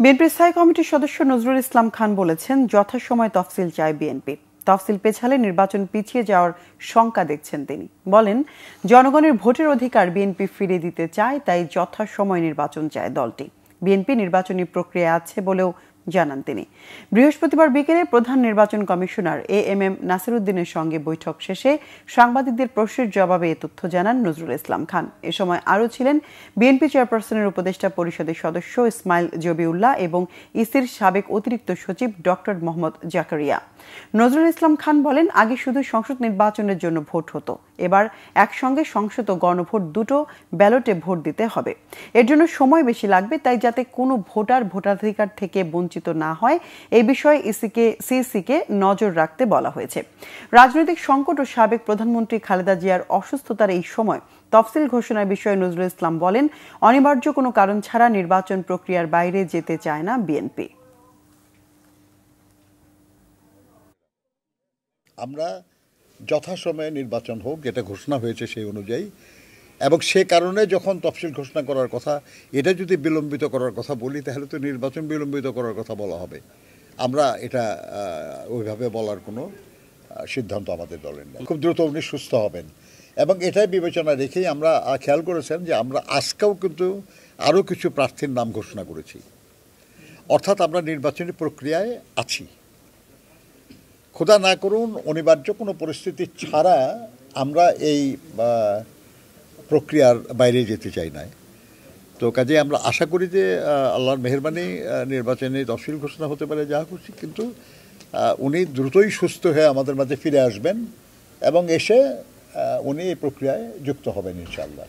বিএনপির স্থায়ী কমিটির সদস্য নজরুল ইসলাম খান বলেছেন, যথাসময়ে তফসিল চায় বিএনপি। তফসিল পেছালে নির্বাচন পিছিয়ে যাওয়ার শঙ্কা দেখছেন তিনি। বলেন, জনগণের ভোটের অধিকার বিএনপি ফিরিয়ে দিতে চায়, তাই যথাসময়ে নির্বাচন চায় দলটি। বিএনপি নির্বাচনী প্রক্রিয়া আছে বলেও জানান তিনি। বৃহস্পতিবার বিকেলে প্রধান নির্বাচন কমিশনার এএমএম নাসিরউদ্দিনের সঙ্গে বৈঠক শেষে সাংবাদিকদের প্রশ্নের জবাবে এ তথ্য জানান নজরুল ইসলাম খান। এ সময় আরও ছিলেন বিএনপি চেয়ারপারসনের উপদেষ্টা পরিষদের সদস্য ইসমাইল জবিউল্লাহ এবং ইসির সাবেক অতিরিক্ত সচিব ডক্টর মোহাম্মদ জাকারিয়া। নজরুল ইসলাম খান বলেন, আগে শুধু সংসদ নির্বাচনের জন্য ভোট হতো, এবার একসঙ্গে সংসদ ও গণভোট দুটো ব্যালটে ভোট দিতে হবে। এর জন্য সময় বেশি লাগবে, তাই যাতে কোনো ভোটার ভোটাধিকার থেকে বঞ্চিত না হয় এই বিষয়ে সিইসিকে নজর রাখতে বলা হয়েছে। রাজনৈতিক সংকট ও সাবেক প্রধানমন্ত্রী খালেদা জিয়ার অসুস্থতার এই সময় তফসিল ঘোষণার বিষয়ে নজরুল ইসলাম বলেন, অনিবার্য কোনো কারণ ছাড়া নির্বাচন প্রক্রিয়ার বাইরে যেতে চায় না বিএনপি। আমরা যথাসময়ে নির্বাচন হোক, যেটা ঘোষণা হয়েছে সেই অনুযায়ী, এবং সে কারণে যখন তফসিল ঘোষণা করার কথা, এটা যদি বিলম্বিত করার কথা বলি, তাহলে তো নির্বাচন বিলম্বিত করার কথা বলা হবে। আমরা এটা ওইভাবে বলার কোনো সিদ্ধান্ত আমাদের দলের নেই। খুব দ্রুত উনি সুস্থ হবেন, এবং এটাই বিবেচনা রেখেই আমরা খেয়াল করেছেন যে আমরা আজকেও কিন্তু আরও কিছু প্রার্থীর নাম ঘোষণা করেছি। অর্থাৎ আমরা নির্বাচনী প্রক্রিয়ায় আছি। খোদা না করুন অনিবার্য কোনো পরিস্থিতি ছাড়া আমরা এই প্রক্রিয়ার বাইরে যেতে চাই না। তো কাজে আমরা আশা করি যে আল্লাহর মেহেরবানি নির্বাচনে তফসিল ঘোষণা হতে পারে, যা খুশি, কিন্তু উনি দ্রুতই সুস্থ হয়ে আমাদের মাঝে ফিরে আসবেন এবং এসে উনি এই প্রক্রিয়ায় যুক্ত হবেন ইনশাআল্লাহ।